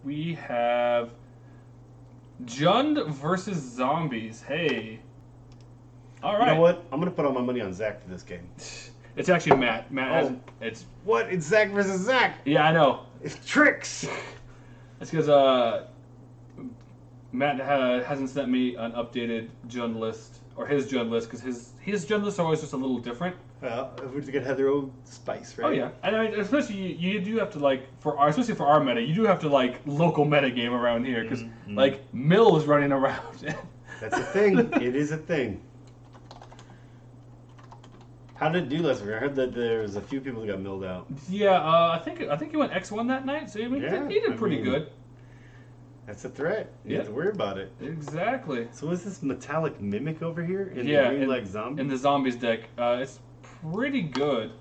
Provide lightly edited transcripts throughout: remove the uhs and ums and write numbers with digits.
We have Jund versus Zombies. Hey. All You know right. what? I'm gonna put all my money on Zach for this game. It's actually Matt. Matt has Oh. it's What? It's Zach versus Zach. yeah, I know. It's tricks. It's because Matt hasn't sent me an updated Jund list or his Jund list because his Jund lists are always just a little different. Well, everyone's gonna have their own spice, right? Oh yeah, and I mean, especially you do have to like especially for our meta, you do have to like local meta game around here because like Mill is running around. That's a thing. It is a thing. How did it do last week? I heard that there was a few people that got milled out. Yeah, I think he went X1 that night, so I mean, Yeah, he did pretty I mean, good. That's a threat. You have Yeah. to worry about it. Exactly. So is this metallic mimic over here in Yeah, the green leg zombie? in the zombies deck, it's pretty good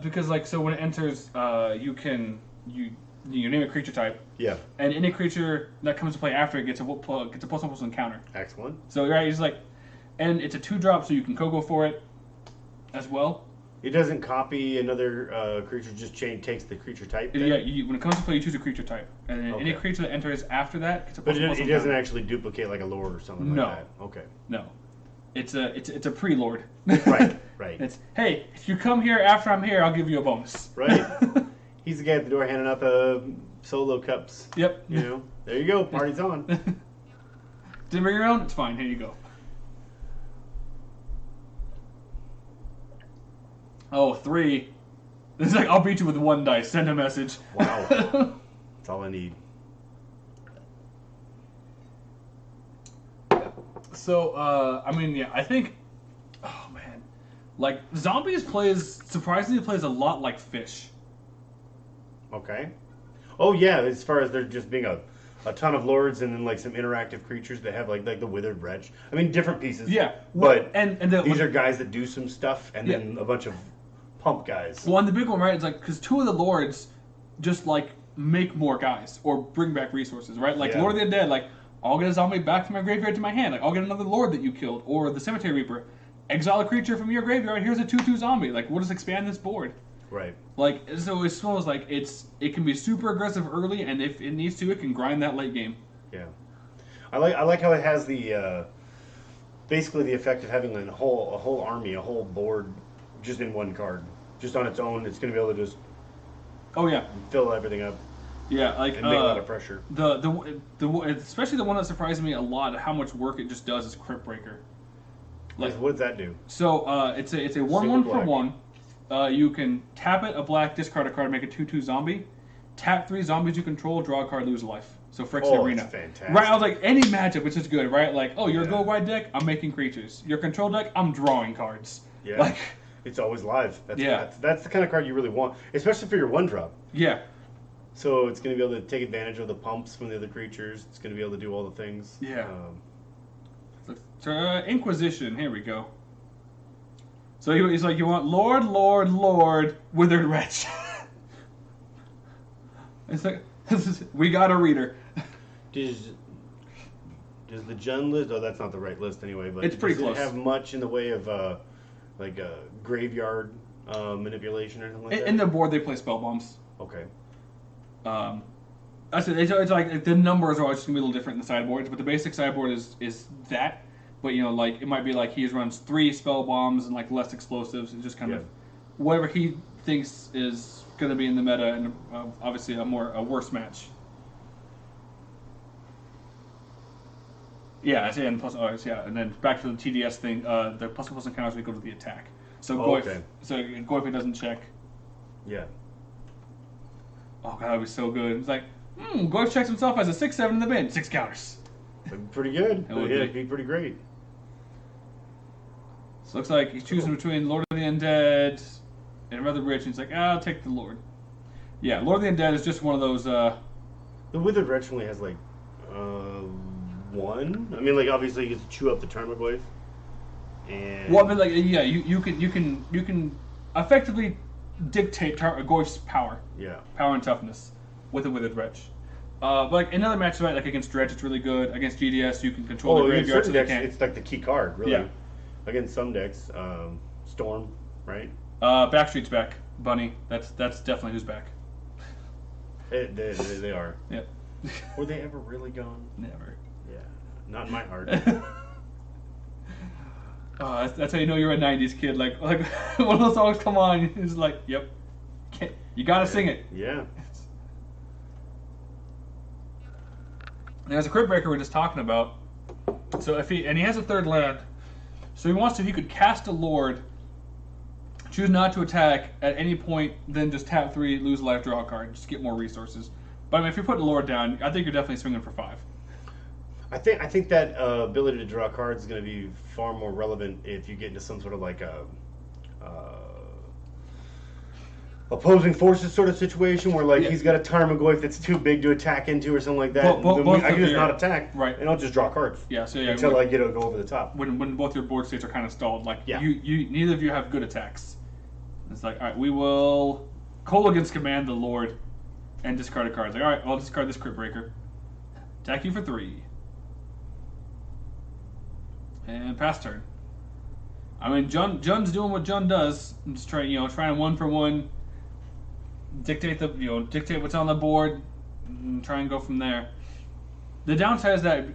because like so when it enters, you name a creature type, Yeah. and any creature that comes to play after it gets a +1/+1 encounter. Excellent. So right, he's like, and it's a 2-drop, so you can Kogo for it as well. It doesn't copy another creature, just takes the creature type. Then? Yeah, when it comes to play, you choose a creature type, and then any Okay. creature that enters after that gets a But +1/+1 it doesn't encounter. actually duplicate like a lord or something No. like that. Okay. No, it's a pre-lord. Right, right. It's hey, if you come here after I'm here, I'll give you a bonus. Right. He's the guy at the door handing out the solo cups. Yep. You know, there you go. Party's on. Didn't bring your own? It's fine. Here you go. Oh, 3. It's like, I'll beat you with 1 dice. Send a message. Wow. That's all I need. So, I mean, yeah, I think, oh man, like Zombies surprisingly plays a lot like Fish. Okay. Oh yeah, as far as there just being a ton of lords and then like some interactive creatures that have like the withered wretch. I mean, different pieces. Yeah, but and these are guys that do some stuff, and then a bunch of pump guys. well, and the big one, right? It's like because 2 of the lords just like make more guys or bring back resources, right? Like Yeah. Lord of the Dead, like I'll get a zombie back from my graveyard to my hand. Like I'll get another lord that you killed, or the Cemetery Reaper, exile a creature from your graveyard. Here's a 2/2 zombie. Like we'll just expand this board. Right. Like so, it's almost like it can be super aggressive early, and if it needs to, it can grind that late game. Yeah. I like how it has the basically the effect of having a whole army, a whole board, just in one card, just on its own. It's going to be able to just Oh yeah, fill everything up yeah. Like and make a lot of pressure. the especially the one that surprised me a lot how much work it just does is Crypt Breaker. Like What does that do? so, it's a 1/1 for black. 1. You can tap it, a black, discard a card, make a 2/2 zombie. Tap 3 zombies you control, draw a card, lose a life. So Phyrexian Oh, Arena. that's fantastic. Right, I was like, any matchup, which is good, right? Like, oh, your Yeah. go wide deck, I'm making creatures. Your control deck, I'm drawing cards. Yeah. Like, It's always live. Yeah. That's the kind of card you really want, especially for your 1-drop. yeah, So it's going to be able to take advantage of the pumps from the other creatures. It's going to be able to do all the things. Yeah. So, Inquisition, here we go. So he's like, you want Lord, Lord, Lord, Withered Wretch. It's like, we got a reader. Does the Jund list? Oh, that's not the right list anyway. But It's pretty does close. it have much in the way of like graveyard manipulation or anything like that? In the board, they play spell bombs. Okay. I said it's like the numbers are always just gonna be a little different in the sideboards, but the basic sideboard is that. But you know, like it might be like he runs 3 spell bombs and like less explosives, and just kind of whatever he thinks is gonna be in the meta, and obviously a worse match. Yeah, and plus, and then back to the TDS thing. The +1/+1 encounters we go to the attack. So Okay. Goif doesn't check. Yeah. Oh god, that'd be so good. It's like, Goif checks himself as a 6/7 in the bin, 6 counters. That'd be pretty good. It would Yeah, be. it'd be pretty great. So it looks like he's choosing between Lord of the Undead and Rather Rich, and he's like, I'll take the Lord. Yeah, Lord of the Undead is just one of those. The Withered Wretch only has like 1. I mean, like obviously you get to chew up the Tarmogoyf. And Well, I mean, like, yeah, you can effectively dictate Goif's power and toughness with a Withered Wretch. But like another match, right, like against Dredge, it's really good. Against GDS, you can control the against graveyard so certain they decks, can't. it's like the key card, really. Yeah. Against some decks, Storm, right? Backstreet's back. Bunny. That's definitely who's back. They are. Yep. Were they ever really gone? Never. Yeah. Not in my heart. Oh, that's how you know you're a '90s kid. Like when those songs come on, it's like, yep, you gotta sing it. Yeah. There's a crit breaker we're just talking about. So if he has a third land, so he could cast a Lord, choose not to attack at any point, then just tap 3, lose a life, draw a card, just get more resources. But I mean, if you're putting a Lord down, I think you're definitely swinging for 5. I think that ability to draw cards is going to be far more relevant if you get into some sort of like a opposing forces sort of situation where like he's got a Tarmogoyf that's too big to attack into or something like that. I can just not attack, right? And I'll just draw cards. Yeah, so until I get to go over the top. When both your board states are kind of stalled, like you neither of you have good attacks. It's like, all right, we will Kolaghan's command the Lord and discard a card. It's like, all right, I'll discard this crit breaker. Attack you for 3. And pass turn. I mean, Jun's doing what Jun does. Just trying 1-for-1, dictate what's on the board, and try and go from there. The downside is that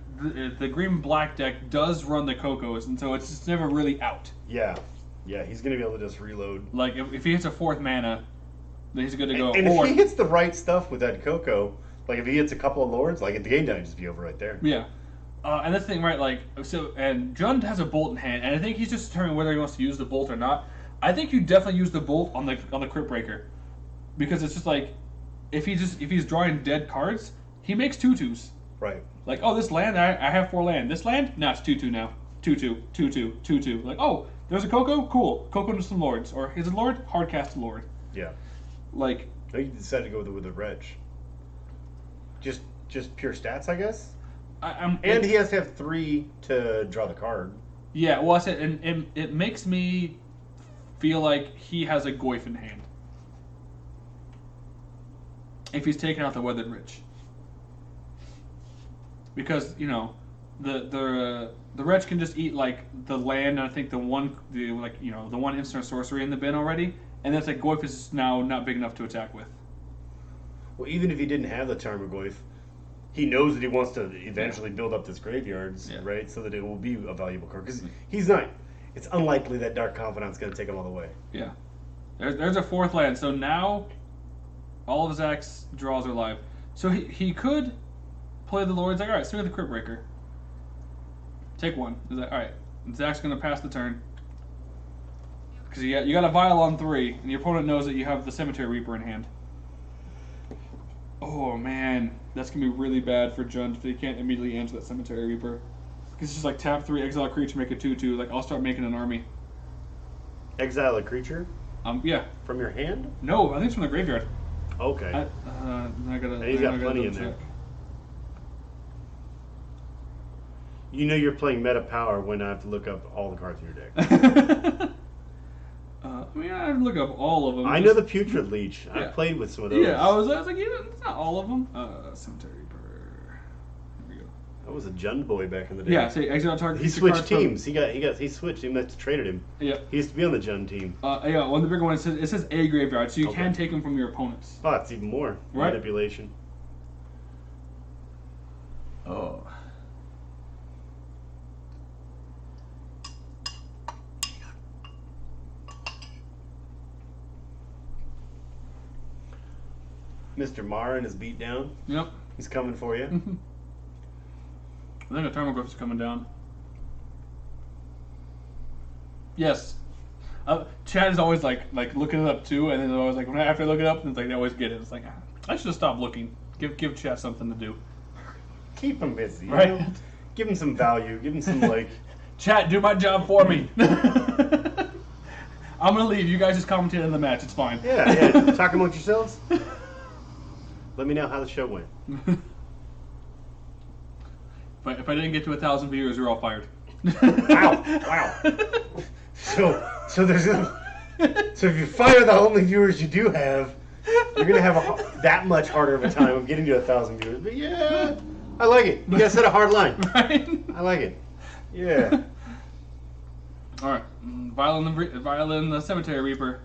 the green-black deck does run the Cocos, and so it's just never really out. Yeah, he's gonna be able to just reload. Like if he hits a 4th mana, then he's good to go. And if he hits the right stuff with that Coco, like if he hits a couple of Lords, like the game doesn't just be over right there. Yeah. And that's the thing, right? Like, and Jund has a bolt in hand, and I think he's just determining whether he wants to use the bolt or not. I think you definitely use the bolt on the crit breaker, because it's just like, if he's drawing dead cards, he makes 2/2s. Right. Like, oh, this land, I have 4 land. This land, nah, it's 2/2 now. 2/2, 2/2, 2/2. Like, oh, there's a Coco, cool. Coco to some Lords, or is it Lord? Hard cast a Lord. Yeah. Like, no, you decided to go with the wretch. Just pure stats, I guess. And he has to have 3 to draw the card. Yeah, well, I said, and it makes me feel like he has a Goyf in hand. If he's taking out the Weathered Rich. Because, the Wretch can just eat, like, the land, and I think the one instant sorcery in the bin already, and that's like Goyf is now not big enough to attack with. Well, even if he didn't have the Tarmogoyf, he knows that he wants to eventually build up this graveyards, right? So that it will be a valuable card. Because he's not... It's unlikely that Dark Confidant's going to take him all the way. Yeah. There's a 4th land. So now all of Zach's draws are live. So he could play the Lord. He's like, all right, swing at the Crypt Breaker. Take 1. He's like, all right, Zach's going to pass the turn. Because you got a Vial on 3, and your opponent knows that you have the Cemetery Reaper in hand. Oh, man. That's going to be really bad for Jund if they can't immediately answer that Cemetery Reaper. Because it's just like tap 3, exile a creature, make a 2/2. Like, I'll start making an army. Exile a creature? Yeah. From your hand? No, I think it's from the graveyard. Okay. I gotta. And he's got plenty in there. You know you're playing meta power when I have to look up all the cards in your deck. I have to look up all of them. I know the Putrid Leech. I've played with some of those. Yeah, I was like, it's not all of them. Cemetery Reaper. Here we go. I was a Jund boy back in the day. Yeah, say exile target. He switched teams. He switched. He must have traded him. Yeah. He used to be on the Jund team. Yeah, one of the bigger ones it says a graveyard, so you can take them from your opponents. Oh, that's even more manipulation. Oh. Mr. Marin is beat down. Yep. He's coming for you. I think a Tarmogoyf is coming down. Yes. Chad is always like looking it up too, and then always like after I look it up, it's like they always get it. It's like I should have stopped looking. Give Chad something to do. Keep him busy, right? You know? Give him some value. Give him some like. Chat, do my job for me. I'm gonna leave. You guys just commentate on the match. It's fine. Yeah. Talk amongst yourselves. Let me know how the show went. But if I didn't get to 1,000 viewers, you're all fired. Wow. So there's so if you fire the only viewers you do have, you're gonna have that much harder of a time of getting to 1,000 viewers. But yeah, I like it. You gotta set a hard line. Right? I like it. Yeah. All right, Violin the Cemetery Reaper.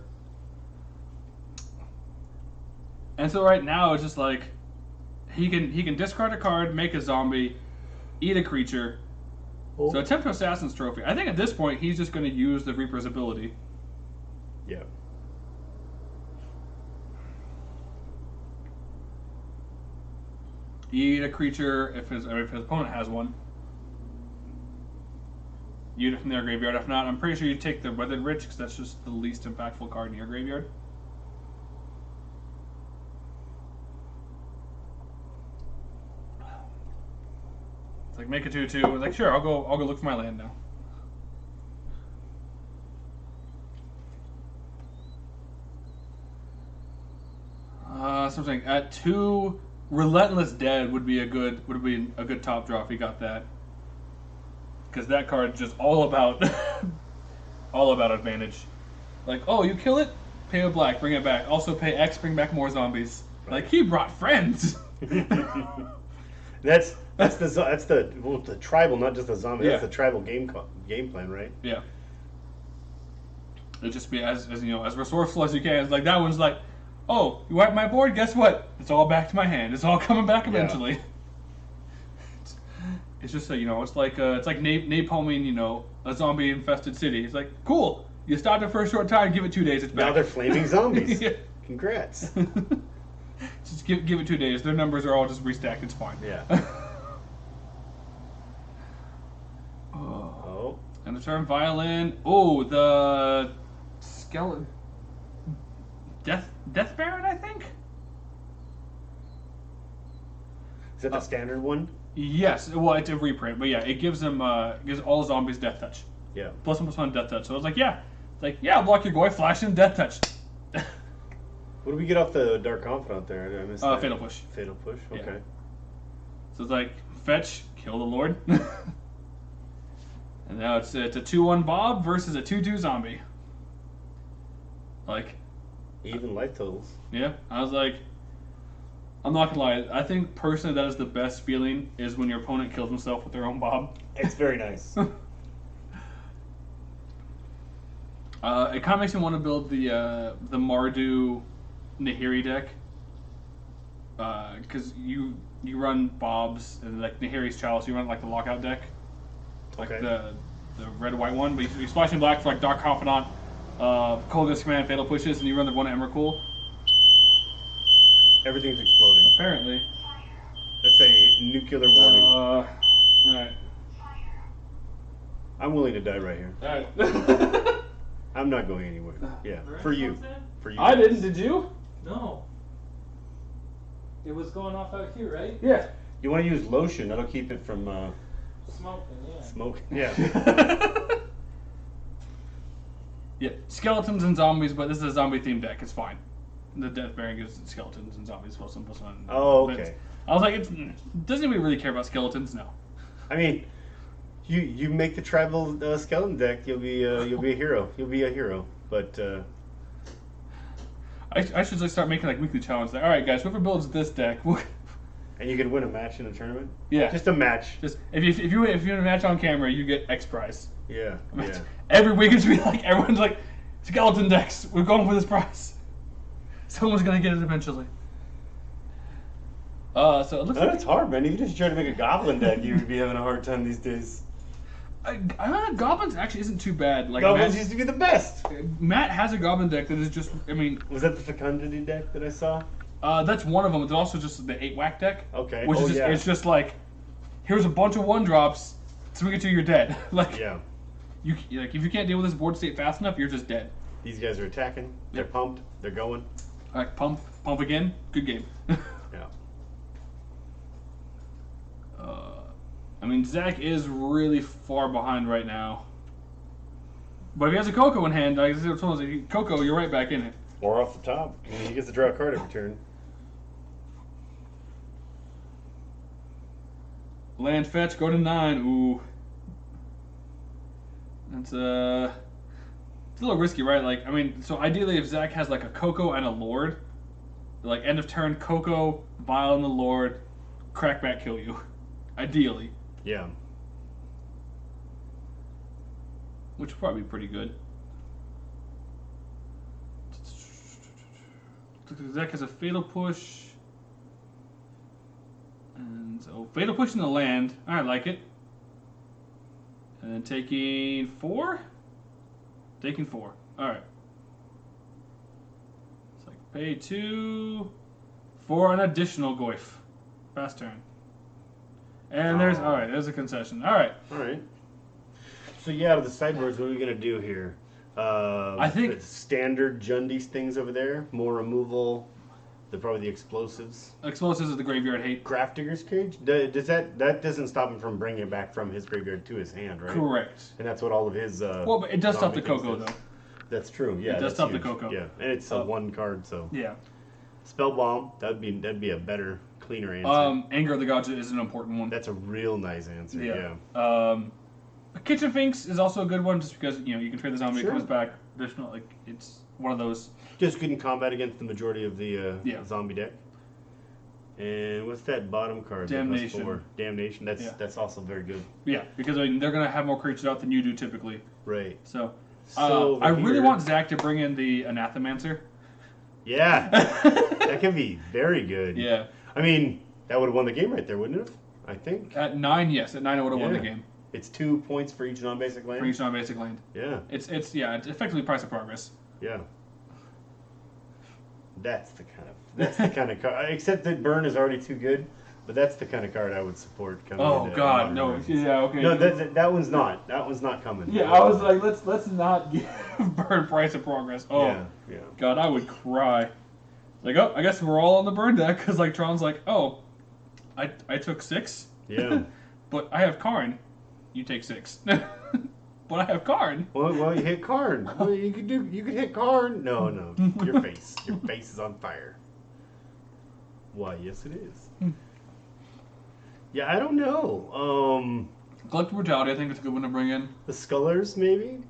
And so right now it's just like he can discard a card, make a zombie, eat a creature. Oh. So attempt to Assassin's Trophy. I think at this point he's just going to use the Reaper's ability. Yeah. Eat a creature if his opponent has one. Eat it from their graveyard. If not, I'm pretty sure you take the Weathered Rich because that's just the least impactful card in your graveyard. It's like make a 2/2. Like sure, I'll go look for my land now. Something at 2, Relentless Dead would be a good top draw if he got that. Because that card's just all about all about advantage. Like, oh, you kill it, pay a black, bring it back. Also pay X, bring back more zombies. Like he brought friends. That's the tribal, not just the zombie. Yeah. That's the tribal game plan, right? Yeah. It'd just be as you know, as resourceful as you can. It's like that one's like, oh, you wipe my board? Guess what? It's all back to my hand. It's all coming back eventually. Yeah. It's just you know, it's like napalming, you know, a zombie infested city. It's like cool. You stopped it for a short time. Give it 2 days. It's back. Now they're flaming zombies. Yeah. Congrats. Just give it 2 days. Their numbers are all just restacked. It's fine. Yeah. Oh. And the turn violin. Oh, the skeleton. Death Baron, I think. Is that the standard one? Yes. Well, it's a reprint, but yeah, it gives them gives all zombies Death Touch. Yeah. +1/+1 Death Touch. So I was like, yeah. It's like, yeah, block your Goy, flash him, Death Touch. What do we get off the Dark Confidant there? Did I miss that? Fatal Push. Fatal Push. Yeah. Okay. So it's like fetch, kill the Lord. And now it's a 2/1 Bob versus a 2/2 zombie. Like, Even life totals. yeah, I was like, I'm not gonna lie. I think personally that is the best feeling is when your opponent kills himself with their own Bob. It's very nice. It kind of makes me want to build the Mardu Nahiri deck. Because you run Bobs and like Nahiri's Chalice, you run like the lockout deck, like Okay. the red white one. But you splash in black for like Dark Confidant, Coldness Command, Fatal Pushes, and you run the one Emrakul. Everything's exploding. Apparently. That's a nuclear warning. All right. I'm willing to die right here. All right. I'm not going anywhere. Yeah, Right, for you. what's that? For you. I didn't. Did you? No. It was going off out here, right? Yeah. You want to use lotion? That'll keep it from Smoking, yeah. smoke. Yeah. Yeah, skeletons and zombies, but this is a zombie themed deck. It's fine. The Death Bearing is skeletons and zombies +1/+1. Oh, But okay. I was like, doesn't anybody really care about skeletons? No. I mean, you make the tribal skeleton deck, you'll be a hero. You'll be a hero. But I should like start making like weekly challenges. Like, all right, guys, whoever builds this deck, and you can win a match in a tournament. yeah, Just a match. just if you win a match on camera, you get X prize. Yeah. Yeah. Every week it's be like everyone's like skeleton decks. We're going for this prize. Someone's gonna get it eventually. So it looks like That's hard, man. If you just try to make a goblin deck, you would be having a hard time these days. Goblins actually isn't too bad. Like Goblins used to be the best. Matt has a goblin deck that is just. I mean, Was that the Fecundity deck that I saw? that's one of them. It's also just the 8-whack deck. Okay. Which Oh, is just, yeah. it's just like, here's a bunch of 1-drops, swing it to you're dead. Like Yeah. you like if you can't deal with this board state fast enough, you're just dead. These guys are attacking. They're Yep. pumped. They're going. Like pump again. Good game. Yeah. I mean, Zach is really far behind right now. But if he has a Coco in hand, like I told him, Coco, you're right back in it. Or off the top. I mean, he gets to draw a card every turn. Land fetch, go to 9. Ooh. That's it's a little risky, right? Like, I mean, so ideally if Zach has like a Coco and a Lord, like end of turn, Coco, Vile and the Lord, crackback kill you. Ideally. Yeah. Which would probably be pretty good. The deck has a Fatal Push. And so, Fatal Push in the land. I like it. And then taking 4? Taking 4. Alright. It's like pay 2 for an additional Goyf. Fast turn. And there's a concession. Alright. Alright. So yeah, out of the sideboards, what are we gonna do here? I think the standard Jundies things over there, more removal. Probably the explosives. Explosives is the graveyard hate. Grafdigger's Cage. Does that doesn't stop him from bringing it back from his graveyard to his hand, right? Correct. And that's what all of his. Well, but it does stop the Coco though. That's true. Yeah, it does stop the Coco. Yeah, and it's a 1 card, so. Yeah. Spell Bomb. That'd be a better, cleaner answer. Anger of the Gods is an important one. That's a real nice answer. Yeah. Kitchen Finks is also a good one, just because you can trade the zombie, Sure. it comes back. Additional, like it's one of those. Just good in combat against the majority of the Yeah. zombie deck. And what's that bottom card? Damnation. +4? Damnation. That's also very good. Yeah, because they're gonna have more creatures out than you do typically. Right. So, So I really here- want Zach to bring in the Anathemancer. Yeah, that can be very good. Yeah. I mean, that would have won the game right there, wouldn't it? I think. At 9, yes. At 9, I would have won the Yeah. game. It's 2 points for each non-basic land. For each non-basic land. Yeah, It's effectively price of progress. yeah. That's the kind of card. Except that burn is already too good, but that's the kind of card I would support coming. Oh into God, Modern no. Horizons. Yeah, okay. No, that one's not. That one's not coming. Yeah, I was like, let's not give burn price of progress. Oh Yeah. God, I would cry. Like, oh, I guess we're all on the burn deck because like Tron's like, oh, I took 6. Yeah. But I have Karn. You take 6. But I have Karn. Well, you hit Karn. Well, you could hit Karn. No, your face is on fire. Why? Yes, it is. Yeah, I don't know. Collective Brutality, I think it's a good one to bring in. The Scullers, maybe.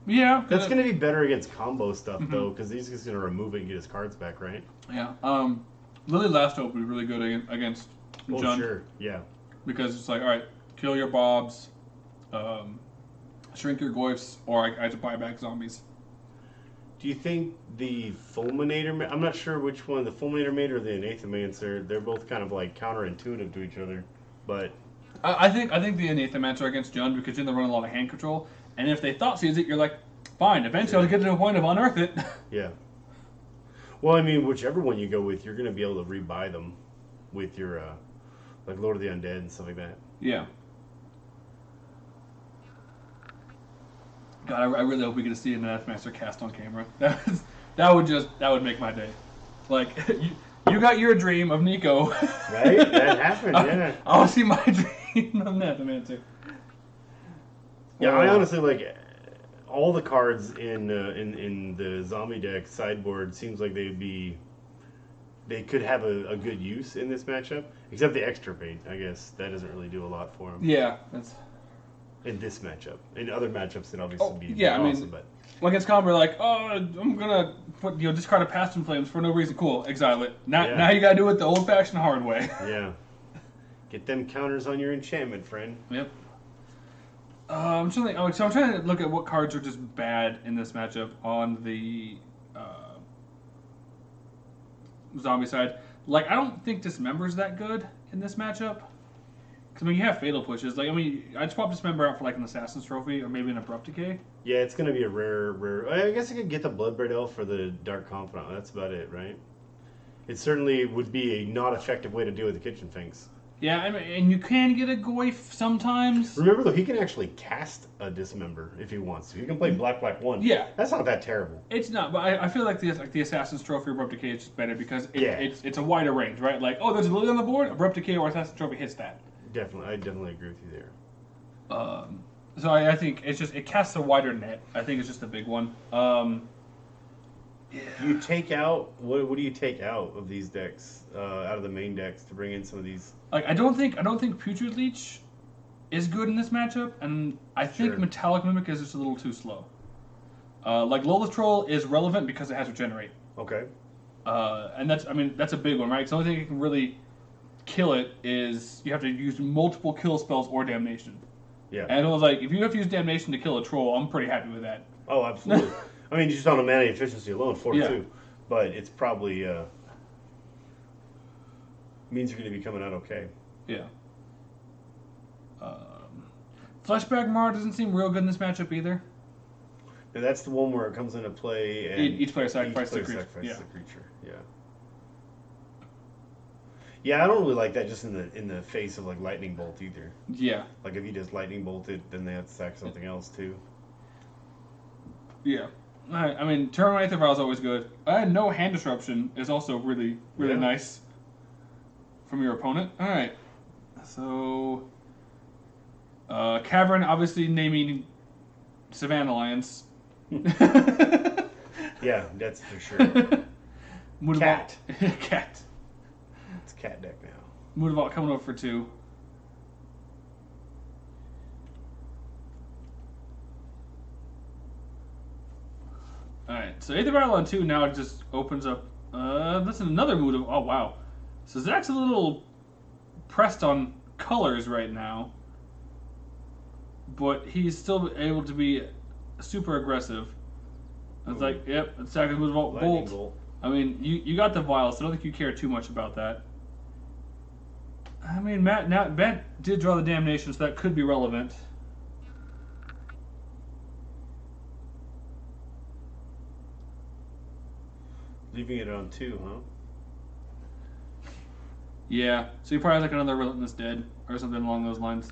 Yeah, That's gonna be better against combo stuff Mm-hmm. though, because he's just gonna remove it and get his cards back, right? Yeah. Lily Last Hope would be really good against Oh, Jund. sure. Yeah. Because it's like, all right, kill your Bobs, shrink your Goyfs, or I have to buy back zombies. Do you think the Fulminator? I'm not sure which one, the Fulminator mate or the Anathemancer. They're both kind of like counterintuitive to each other, but I think the Anathemancer against Jund because you're running a lot of hand control, and if they thought sees it, you're like, fine. Eventually, I'll get to a point of unearth it. yeah. Well, I mean, whichever one you go with, you're gonna be able to rebuy them with your like Lord of the Undead and stuff like that. Yeah. God, I really hope we get to see an Anathemancer cast on camera. That would make my day. Like you got your dream of Nico. Right? That happened. Yeah. I'll see my dream of Anathemancer. Yeah, I honestly like all the cards in the zombie deck sideboard. Seems like they could have a good use in this matchup, except the extra paint. I guess that doesn't really do a lot for them. Yeah, that's. In this matchup, in other matchups, it obviously be yeah, I awesome. mean, But like it's combo, like, oh, I'm gonna put discard a Past in Flames for no reason. Cool, exile it. Now you gotta do it the old-fashioned hard way. yeah, get them counters on your enchantment, friend. Yep. I'm trying to look at what cards are just bad in this matchup on the zombie side. Like, I don't think Dismember's that good in this matchup. Because, I mean, you have Fatal Pushes. Like, I mean, I'd swap Dismember out for, like, an Assassin's Trophy or maybe an Abrupt Decay. Yeah, it's gonna be a rare. I guess I could get the Bloodbraid Elf for the Dark Confidant. That's about it, right? It certainly would be a not effective way to deal with the Kitchen Finks. Yeah, I mean, and you can get a Goyf sometimes. Remember though, he can actually cast a Dismember if he wants to. He can play Black 1. Yeah. That's not that terrible. It's not, but I feel like the Assassin's Trophy Abrupt Decay is just better because Yeah. it's a wider range, right? Like, oh, there's a Lily on the board, Abrupt Decay or Assassin's Trophy hits that. I definitely agree with you there. So I think it's just, it casts a wider net. I think it's just a big one. You take out, what do you take out of these decks, out of the main decks to bring in some of these? Like, I don't think Putrid Leech is good in this matchup, and I think Sure. Metallic Mimic is just a little too slow. Like, Lola's Troll is relevant because it has Regenerate. Okay. And that's a big one, right? So the only thing that can really kill it is you have to use multiple kill spells or Damnation. Yeah. And I was like, if you have to use Damnation to kill a troll, I'm pretty happy with that. Oh, absolutely. I mean, just on a mana efficiency alone, 4-2. Yeah. but it's probably means you're going to be coming out okay. Yeah. Fleshbag Mar doesn't seem real good in this matchup either. And that's the one where it comes into play and Each player sacrifices the creature. sacrifices the creature. Yeah. Yeah, I don't really like that just in the face of like Lightning Bolt either. Yeah. Like if you just Lightning Bolted, then they have to sack something else too. Yeah. I mean, Turn Aether Vial is always good. No hand disruption is also really nice from your opponent. All right. So, Cavern obviously naming Savannah Lions. Yeah, that's for sure. Cat. Cat. It's cat deck now. Mudavault coming over for 2. Alright, so Aether Vial on 2 now just opens up. This is another Mudavault. Oh, wow. So Zach's a little pressed on colors right now. But he's still able to be super aggressive. It's like, yep, attack with Mudavault Bolt. I mean, you got the vial, so I don't think you care too much about that. I mean, Matt did draw the Damnation, so that could be relevant. Leaving it on 2, huh? Yeah, so he probably has like another Relentless Dead or something along those lines.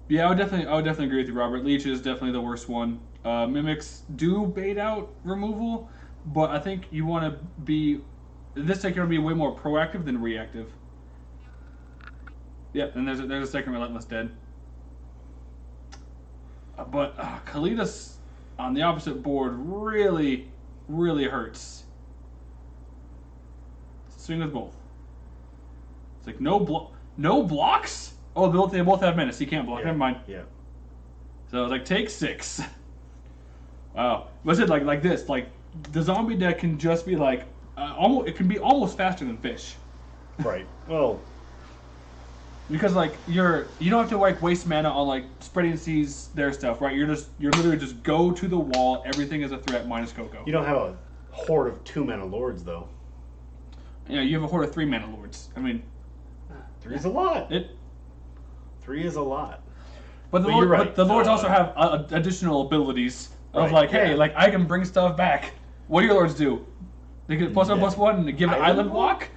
Yeah, I would definitely agree with you, Robert. Leech is definitely the worst one. Mimics do bait out removal, but I think you want to be this deck. You want to be way more proactive than reactive. Yeah, and there's a second Relentless Dead. But Kalidas on the opposite board really hurts. Swing with both. It's like no blocks. Oh, they both have menace. He can't block. Yeah. Never mind. Yeah. So it's like take 6. Wow. Was it like this? Like the zombie deck can just be like almost. It can be almost faster than fish. Right. Well. Because like you don't have to like waste mana on like spreading seas their stuff, right? You're literally just go to the wall. Everything is a threat minus Coco. You don't have a horde of 2-mana lords though. Yeah, you have a horde of 3-mana lords. I mean, 3 is a lot. 3 is a lot. But the lords also have additional abilities of like, hey, like I can bring stuff back. What do your lords do? They get +1/+1 and give an island walk.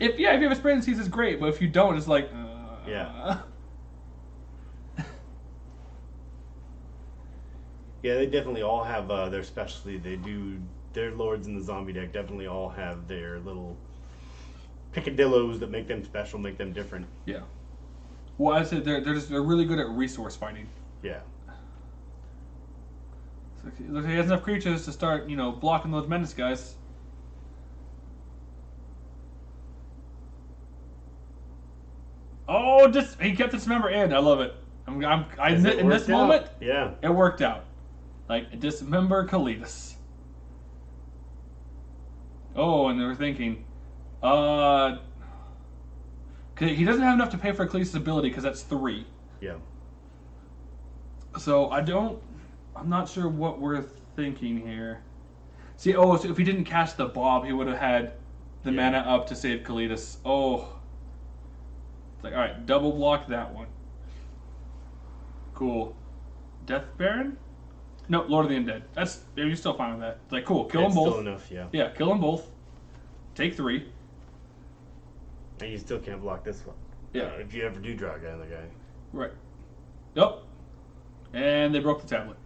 If you have a spreading seas, it's great. But if you don't, it's like. Yeah. Yeah, they definitely all have their specialty. They do. Their lords in the zombie deck definitely all have their little picadillos that make them special, make them different. Yeah. Well, I said they're really good at resource fighting. Yeah. So looks like he has enough creatures to start, blocking those menace guys. Oh, he kept Dismember in. I love it. In this moment, yeah, it worked out. Like Dismember Kalidas. Oh, and they were thinking, he doesn't have enough to pay for Kalidas' ability because that's 3. Yeah. So I'm not sure what we're thinking here. See, so if he didn't cast the Bob, he would have had the mana up to save Kalidas. Oh. It's like, alright, double block that one. Cool. Death Baron? No, Lord of the Undead. You're still fine with that. It's like, cool, kill them both. Still enough, yeah. Yeah, kill them both. Take 3. And you still can't block this one. Yeah. If you ever do draw a guy on the guy. Right. Yep. And they broke the tablet.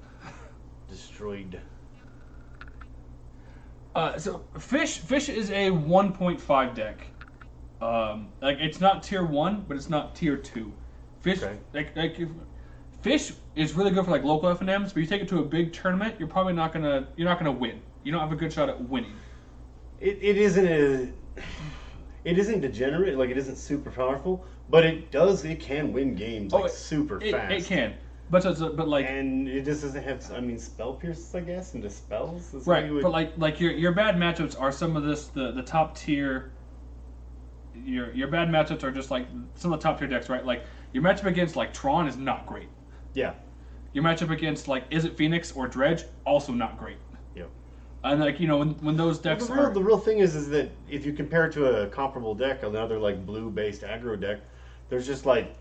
Destroyed. So Fish is a 1.5 deck. Like it's not tier 1, but it's not tier 2. Fish Fish is really good for like local FNMs, but you take it to a big tournament, you're not gonna win. You don't have a good shot at winning. It isn't degenerate, like it isn't super powerful, but it can win games super fast. It can. But like, and it just doesn't have. Spell pierces, I guess, and dispels. That's right, but like your bad matchups are some of the top tier. Your bad matchups are just like some of the top tier decks, right? Like your matchup against like Tron is not great. Yeah. Your matchup against like Is It Phoenix or Dredge also not great. Yep. And like when those decks The real thing is that if you compare it to a comparable deck, another like blue-based aggro deck, there's just like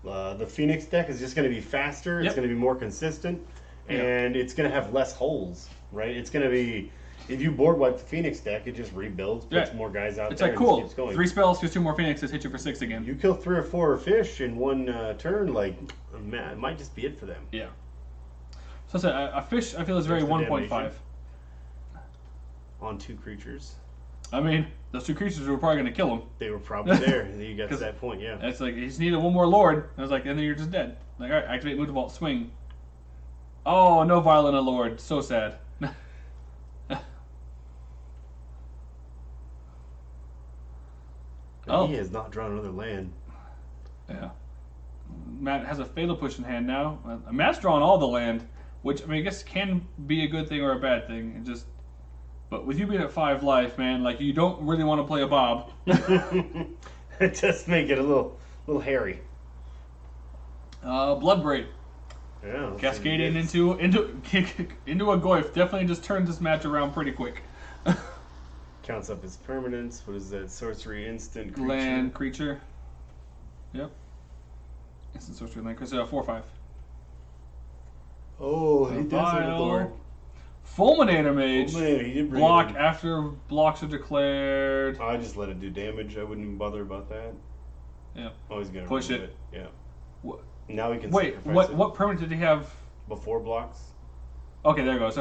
the Phoenix deck is just going to be faster. Yep. It's going to be more consistent, and it's going to have less holes. Right? It's going to be if you board wipe the Phoenix deck, it just rebuilds, puts more guys out it's there. like and cool. just keeps going. 3 spells, just 2 more Phoenixes, hit you for 6 again. You kill 3 or 4 fish in one turn, like man, it might just be it for them. Yeah. So I said a fish. I feel is very There's the 1.5. damnation. On 2 creatures. I mean, those 2 creatures were probably going to kill him. They were probably there. And you got to that point, yeah. It's like, he just needed one more Lord. And I was like, and then you're just dead. Like, alright, activate Mutavault, swing. Oh, no Violent Lord. So sad. He has not drawn another land. Yeah. Matt has a Fatal Push in hand now. Matt's drawn all the land, which, I mean, I guess can be a good thing or a bad thing. It just... But with you being at 5 life, man, like, you don't really want to play a Bob. It does make it a little hairy. Bloodbraid. Yeah. Cascading into a Goyf definitely just turns this match around pretty quick. Counts up his permanents. What is that? Sorcery, instant, creature. Land creature. Yep. Instant sorcery land creature. 4/5. Oh, he does have a Lord. Fulminator Mage. Man, he did bring Block it in. after blocks are declared. I just let it do damage. I wouldn't even bother about that. Yeah. Always gonna Push remove it. Yeah. What? Now we can Wait, sacrifice it. what permanent did he have? Before blocks? Okay, there goes.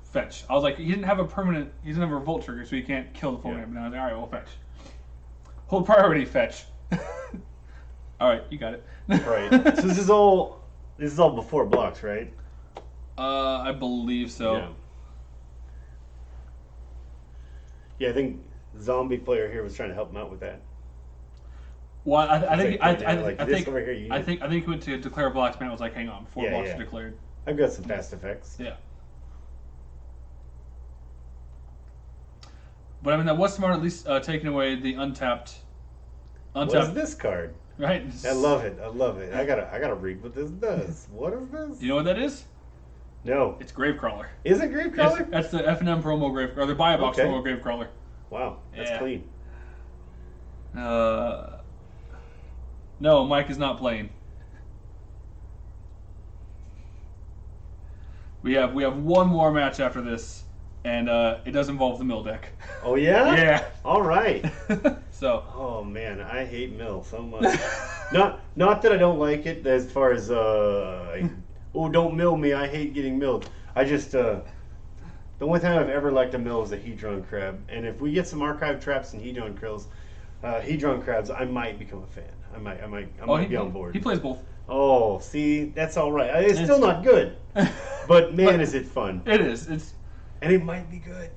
Fetch. I was like, he didn't have a permanent. He doesn't have a revolt trigger, so he can't kill the Fulminator. Yeah. But I was like, all right, well, fetch. Hold priority, fetch. All right, you got it. Right. So this is all before blocks, right? I believe so. Yeah. Yeah, I think the zombie player here was trying to help him out with that. Well, I think over here, I think he went to declare blocks. Man was like, hang on, 4 blocks Yeah. are declared. I've got some fast effects. Yeah. But I mean, that was smart. At least taking away the untapped. What is this card? Right. I love it. I gotta read what this does. What is this? Do you know what that is? No. It's Gravecrawler. Is it Gravecrawler? Yes, that's the F&M promo Gravecrawler, or the buy a box Okay. promo Gravecrawler. Wow, that's Yeah. clean. No, Mike is not playing. We have one more match after this, and it does involve the mill deck. Oh yeah? Yeah. All right. So. Oh man, I hate mill so much. not that I don't like it as far as don't mill me. I hate getting milled. I just the only time I've ever liked a mill is a Hedron crab, and if we get some archive traps and Hedron crabs, I might become a fan. I might be on board. He plays both. Oh, see, that's all right. It's still not good, but man, is it fun. It is. And it might be good.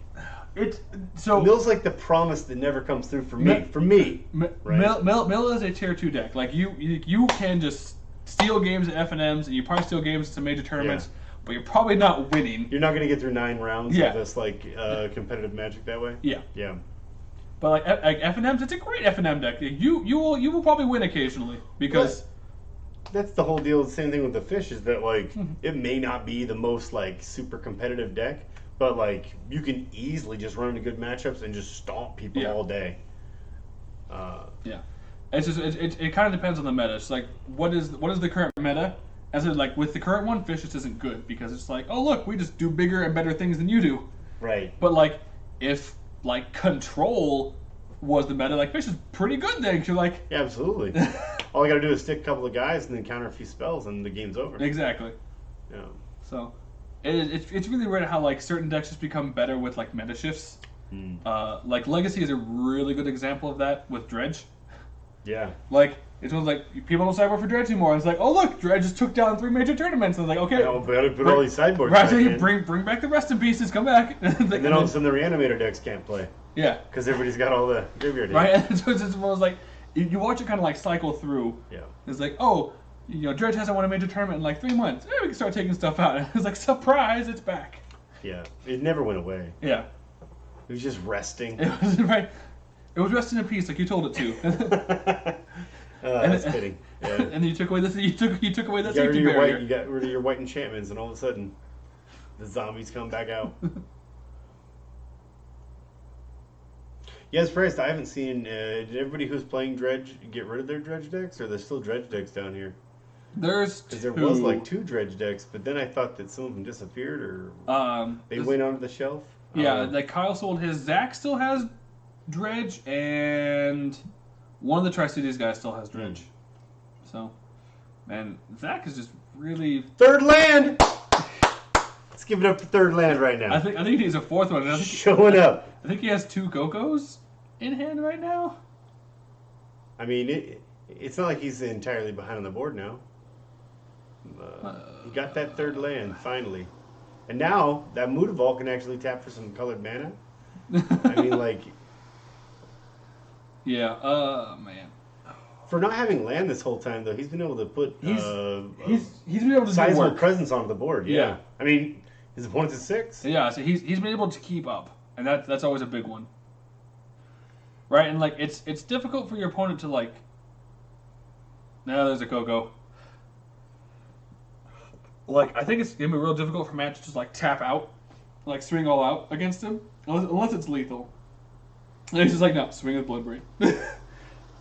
So Mill's like the promise that never comes through for me. Right? Mill is a tier 2 deck. Like you can just steal games at F&Ms, and you probably steal games to major tournaments, but you're probably not winning. You're not going to get through 9 rounds Yeah. of this competitive Magic that way. Yeah. Yeah. But like F&Ms, it's a great F&M deck. You will probably win occasionally because. That's the whole deal. The same thing with the fish is that it may not be the most super competitive deck, but you can easily just run into good matchups and just stomp people all day. Yeah, it's just it kind of depends on the meta. It's like what is the current meta? As in, with the current one, fish just isn't good because it's like, oh look, we just do bigger and better things than you do. Right. But if control was the meta, fish is pretty good then. 'Cause you're like, yeah, absolutely. All I got to do is stick a couple of guys and then counter a few spells and the game's over. Exactly. Yeah. So, it's really weird how certain decks just become better with meta shifts. Legacy is a really good example of that with Dredge. Yeah. It's one people don't sideboard for Dredge anymore. And it's oh look, Dredge just took down 3 major tournaments. And it's okay. Oh, better put all these sideboards right, back so you in. bring back the rest in pieces. Come back. And then all of a sudden the Reanimator decks can't play. Yeah. Because everybody's got all the graveyard hits. Right. And so it's just one of those you watch it kind of cycle through. Yeah. It's Dredge hasn't won a major tournament in 3 months. We can start taking stuff out. And it's surprise, it's back. Yeah. It never went away. Yeah. It was just resting. It was right. It was resting in peace, like you told it to. That's fitting. Yeah. And then you took away this. You took away that You got rid safety of your barrier. white. You got rid of your white enchantments, and all of a sudden, the zombies come back out. Yeah, it's surprised I haven't seen. Did everybody who's playing Dredge get rid of their Dredge decks, or there's still Dredge decks down here? There's Because two. there was like 2 Dredge decks, but then I thought that some of them disappeared, or they there's- went onto the shelf. Yeah, like Kyle sold his. Zach still has Dredge, and one of the Tri-Cities guys still has Dredge. So, man, Zach is just really. Third land. Let's give it up for third land right now. I think he needs a fourth one. Showing up. I think he has 2 Gokos in hand right now. I mean, it's not like he's entirely behind on the board now. He got that third land finally, and now that Mutavault can actually tap for some colored mana. I mean, like, yeah. Man. for not having land this whole time though, he's been able to put He's been able to do sizable work. presence onto the board. Yeah. Yeah. I mean, his opponent's at 6. Yeah, so he's been able to keep up, and that's always a big one, right? And like it's difficult for your opponent to like. Now there's a Coco. Like I think it's gonna be real difficult for Matt to just like tap out, like swing all out against him, unless it's lethal. And he's just like, no, swing with Bloodbraid.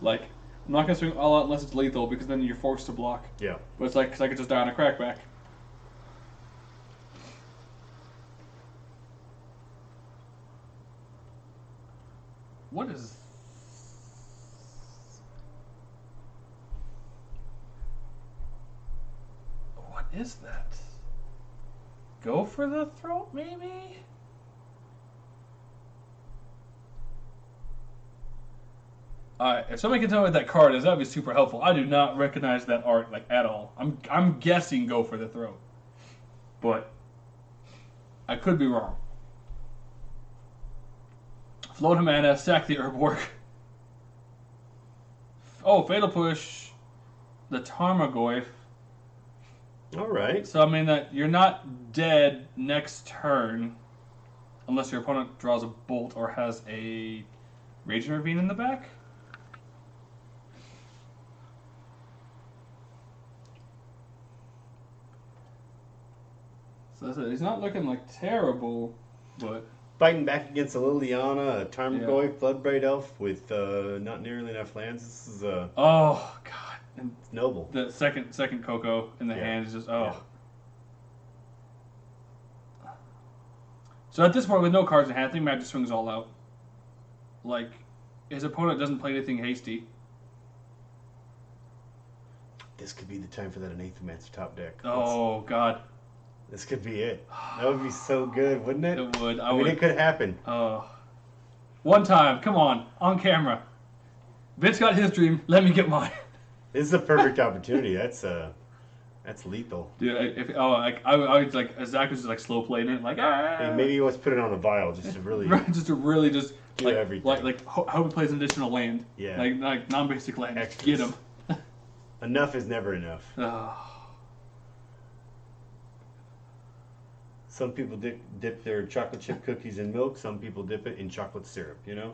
Like I'm not gonna swing all out unless it's lethal because then you're forced to block. Yeah. But it's like because I could just die on a crackback. What is... What is that? Go for the throat, maybe? Alright, if somebody can tell me what that card is, that'd be super helpful. I do not recognize that art, like, at all. I'm guessing go for the throat. But I could be wrong. Float a mana, sack the Urborg. Oh, Fatal Push the Tarmogoyf. All right. So, I mean, that you're not dead next turn unless your opponent draws a Bolt or has a Raging Ravine in the back. So that's it. He's not looking like terrible, but... Fighting back against a Liliana, a Tarmogoyf, Bloodbraid Elf with not nearly enough lands. This is Oh, God. And noble. the second Coco in the Yeah. hand is just, Yeah. So at this point, with no cards in hand, I think Matt just swings all out. Like, his opponent doesn't play anything hasty. This could be the time for that Anathemaster top deck. Oh, God. This could be it. That would be so good, wouldn't it? It would. I mean, it could happen. One time, come on camera. Vince got his dream, let me get mine. This is a perfect opportunity. That's lethal. Dude, I was like, Zach was just like slow playing it, like, Hey, maybe he wants to put it on a vial just to really. just to really just Do like, everything. like how he plays an additional land. Yeah. Like non-basic land. Extras. Get him. Enough is never enough. Some people dip their chocolate chip cookies in milk. Some people dip it in chocolate syrup. You know,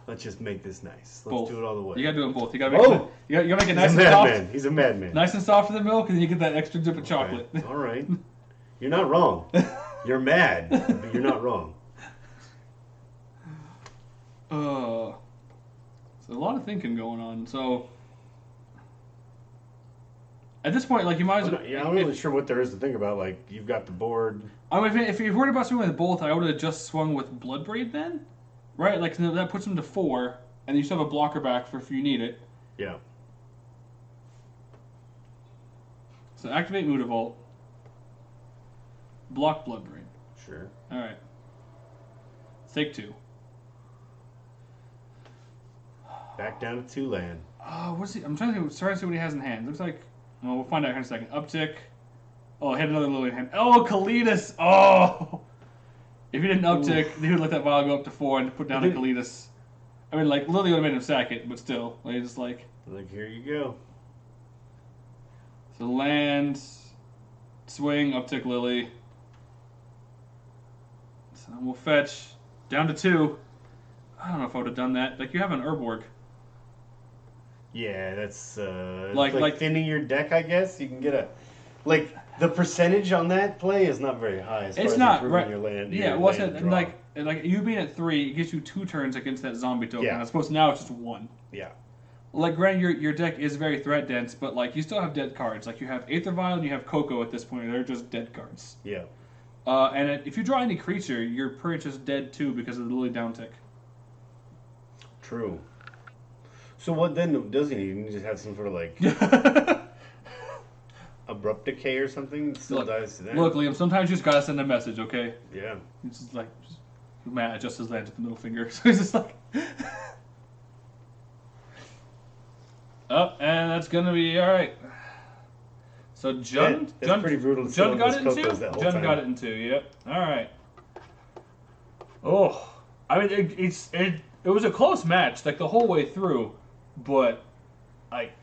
let's just make this nice. Let's Both. do it all the way. You gotta do them both. You gotta make you gotta make it nice He's and a soft. madman. He's a madman. Nice and soft for the milk, and then you get that extra dip of chocolate. Okay. All right. You're not wrong. You're mad, but you're not wrong. So a lot of thinking going on. So at this point, like you might as well. I'm not really sure what there is to think about. Like you've got the board. I mean, if you're worried about swinging with both, I would have just swung with Bloodbraid then, right? Like that puts him to 4, and you still have a blocker back for if you need it. Yeah. So activate Mutavault. Block Bloodbraid. Sure. All right. Take 2. Back down to 2 land. What's he? I'm trying to see what he has in hand. Looks like. Well, we'll find out here in a second. Uptick. Oh, he had another Lily in hand. Oh, Kalidas! Oh! If he didn't uptick, he would let that vial go up to 4 and put down a Kalidas. I mean, like, Lily would have made him sack it, but still. Like, just like... Like, here you go. So land, swing, uptick Lily. So we'll fetch down to 2. I don't know if I would have done that. Like, you have an Urborg. Yeah, that's Like thinning your deck, I guess. You can get Like the percentage on that play is not very high. As far It's as not improving right. Your land, Yeah, your well, I land said, draw. like you being at 3, it gives you 2 turns against that zombie token. Yeah. As opposed to now it's just 1. Yeah. Like, granted, your deck is very threat dense, but like you still have dead cards. Like you have Aether Vial and you have Coco at this point. They're just dead cards. Yeah. If you draw any creature, you're pretty much just dead too because of the Lily downtick. True. So what then does he need? You just have some sort of like abrupt decay or something? It still Look, dies to that. Look, Liam, sometimes you just gotta send a message, okay? Yeah. It's just like, Matt adjusts his land with the middle finger. So he's just like, oh, and that's gonna be alright. So Jund, That's pretty brutal. To sit Jund on got those it in 2? Cocos that whole Jund time. got it in 2, yep. Alright. Oh, I mean, it was a close match, like the whole way through, but, like,